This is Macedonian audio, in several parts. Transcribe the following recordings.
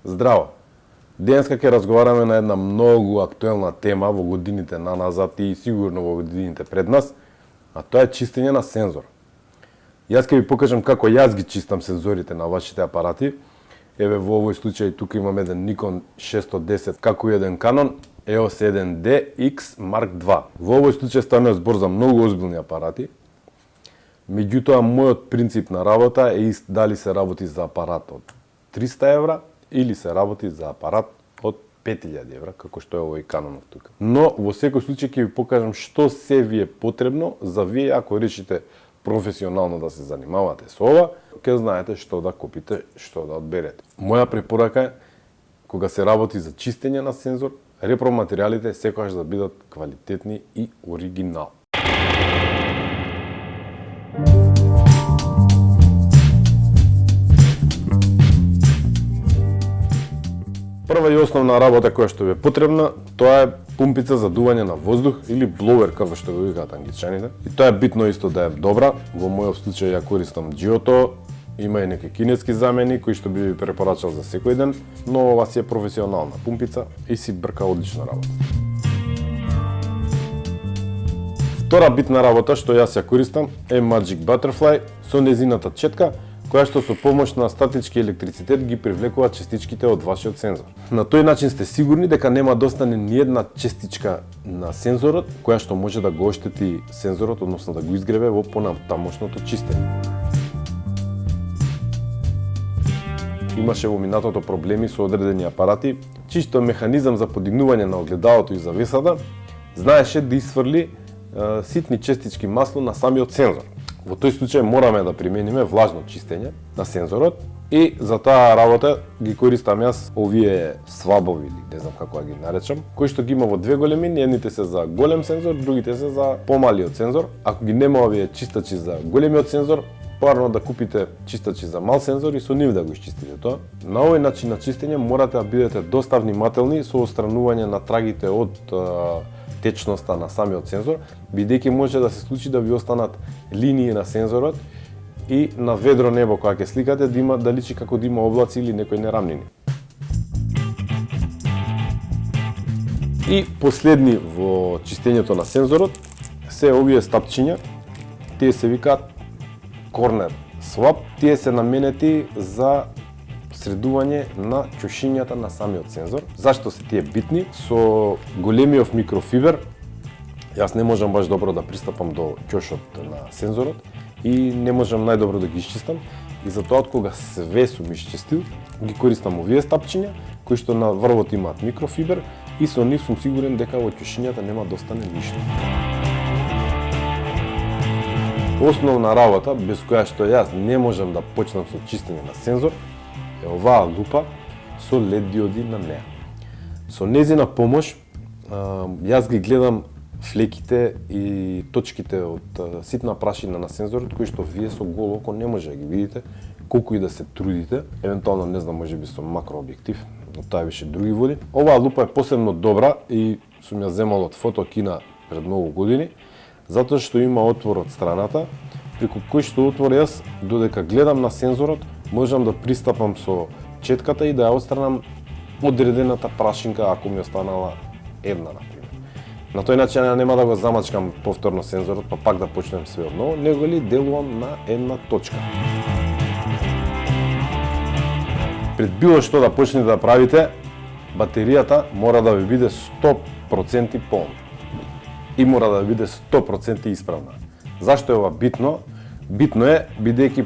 Здраво! Денеска ќе разговараме на една многу актуелна тема во годините наназад и сигурно во годините пред нас, а тоа е чистење на сензор. Јас ќе ви покажам како јас ги чистам сензорите на вашите апарати. Еве во овој случај тука имам еден Nikon 610, како и еден Canon EOS 1D X Mark II. Во овој случај станува збор за многу озбилни апарати. Меѓутоа, мојот принцип на работа е дали се работи за апарат од 300 евра или се работи за апарат од 5000 евра, како што е овој Canonов тука. Но во секој случај ќе ви покажам што се ви е потребно за вие ако решите професионално да се занимавате со ова, ќе знаете што да купите, што да одберете. Моја препорака е кога се работи за чистење на сензор, репроматеријалите секогаш да бидат квалитетни и оригинал. Прва и основна работа која што ви е потребна, тоа е пумпица за дување на воздух или блоуер, како што го викаат англичаните. И тоа е битно исто да е добра. Во мојот случај ја користам Giotto, има и некои кинески замени кои што би ви препорачал за секој ден, но ова си е професионална пумпица и си брка одлична работа. Втора битна работа што јас ја користам е Magic Butterfly со незината четка, која што со помош на статички електрицитет ги привлекува частичките од вашиот сензор. На тој начин сте сигурни дека нема да остане ни една частичка на сензорот која што може да го оштети сензорот, односно да го изгребе во понатамошното чистење. Имаше во минатото проблеми со одредени апарати, чисто механизам за подигнување на огледалото и завесата знаеше да изфрли ситни честички масло на самиот сензор. Во тој случај мораме да примениме влажно чистење на сензорот и за таа работа ги користам јас овие свабови или не знам како да ги наречам, кои што ги има во две големини, едните се за голем сензор, другите се за помалиот сензор. Ако ги нема овие чистачи за големиот сензор, поарно да купите чистачи за мал сензор и со нив да го изчистите тоа. На овој начин на чистење морате да бидете доста внимателни со отстранување на трагите од течноста на самиот сензор, бидејќи може да се случи да ви останат линии на сензорот и на ведро небо кога ќе сликате да личи како да има облаци или некои нерамнини. И последни во чистењето на сензорот се овие стапчиња. Тие се викаат Corner Swab. Тие се наменети за средување на ќошињата на самиот сензор. Зашто се тие битни? Со големиот микрофибер јас не можам баш добро да пристапам до ќошот на сензорот и не можам најдобро да ги исчистам, и затоа кога све сум исчистил, ги користам овие стапчиња кои што на врвот имаат микрофибер и со нив сум сигурен дека во ќошињата нема да остане ништо. Основна работа без која што јас не можам да почнам со чистење на сензор е оваа лупа со LED диоди на неа. Со незина помош јас ги гледам флеките и точките од ситна прашина на сензорот кои што вие со голо око не може да ги видите колку и да се трудите, евентуално не знам можеби со макрообјектив, но тоа више други води. Оваа лупа е посебно добра и сум ја земал од фотокина пред многу години, затоа што има отвор од страната, преку кој што отвор јас додека гледам на сензорот можам да пристапам со четката и да ја отстранам одредената прашинка ако ми останала една, например. На тој начин ја нема да го замачкам повторно сензорот, па пак да почнем све од ново, него ли делувам на една точка. Пред било што да почнете да правите, батеријата мора да ви биде 100% полна и мора да биде 100% исправна. Зашто е ова битно? Битно е бидејќи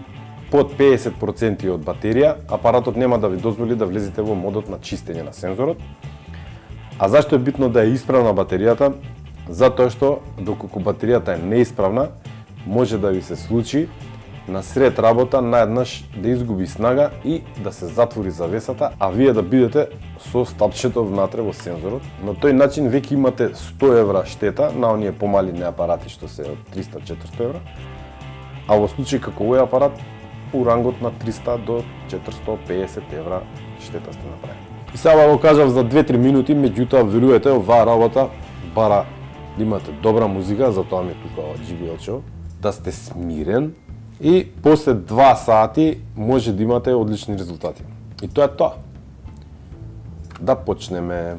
под 50% од батерија, апаратот нема да ви дозволи да влезете во модот на чистење на сензорот. А зашто е битно да е исправна батеријата? Затоа што доколку батеријата е неисправна, може да ви се случи на сред работа наеднаш да изгуби снага и да се затвори завесата, а вие да бидете со стапчето внатре во сензорот. На тој начин веќе имате 100 евра штета на оние помали апарати што се од 300-400 евра, а во случај како овој апарат у рангот на 300 до 450 евра штета сте направени. И сега го кажав за 2-3 минути, меѓутоа веруете оваа работа бара да имате добра музика, затоа ми тука JBL, да сте смирен и после 2 сати може да имате одлични резултати. И тоа е тоа. Да почнеме.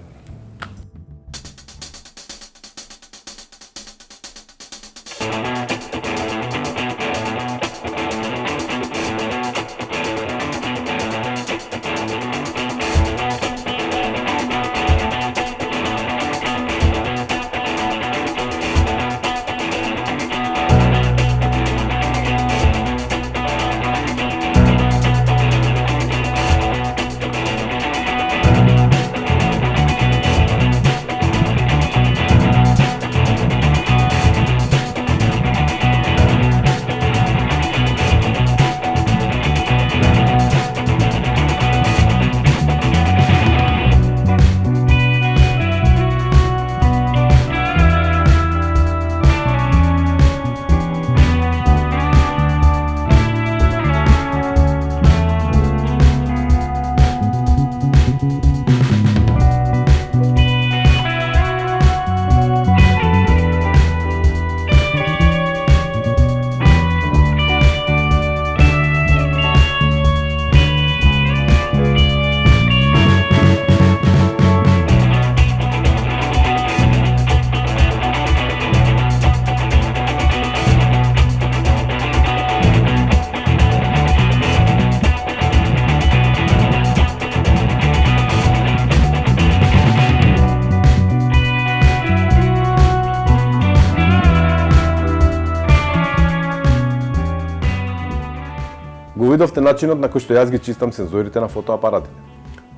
Го видовте начинот на кој што јас ги чистам сензорите на фотоапаратите.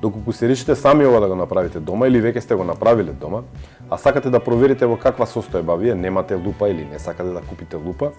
Доколку се решите сами ова да го направите дома или веќе сте го направиле дома, а сакате да проверите во каква состојба вие немате лупа или не сакате да купите лупа,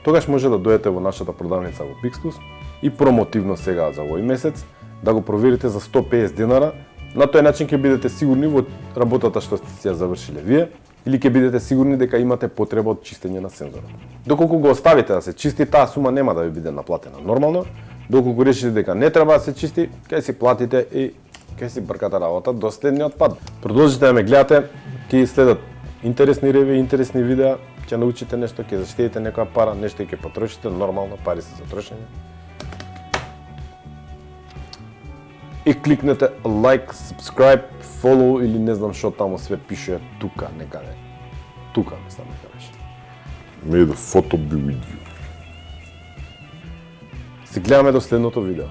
тогаш може да дојдете во нашата продавница во Pixtus и промотивно сега за овој месец да го проверите за 150 динара. На тој начин ќе бидете сигурни во работата што сте си ја завршиле вие или ќе бидете сигурни дека имате потреба од чистење на сензорот. Доколку го оставите да се чисти, таа сума нема да ви биде наплатена нормално. Доколку решите дека не треба да се чисти, ќе си платите и ќе си бркате работа до следниот пат. Продолжите да ме гледате, ќе следат интересни ревии, интересни видеа, ќе научите нешто, ќе заштедите некоја пара, нешто ќе потрошите, нормално пари се за трошење. И кликнете like, subscribe, follow или не знам што таму све пише тука некаде. Тука мислам дека беше. May the photo be with you. Се гледаме до следното видео.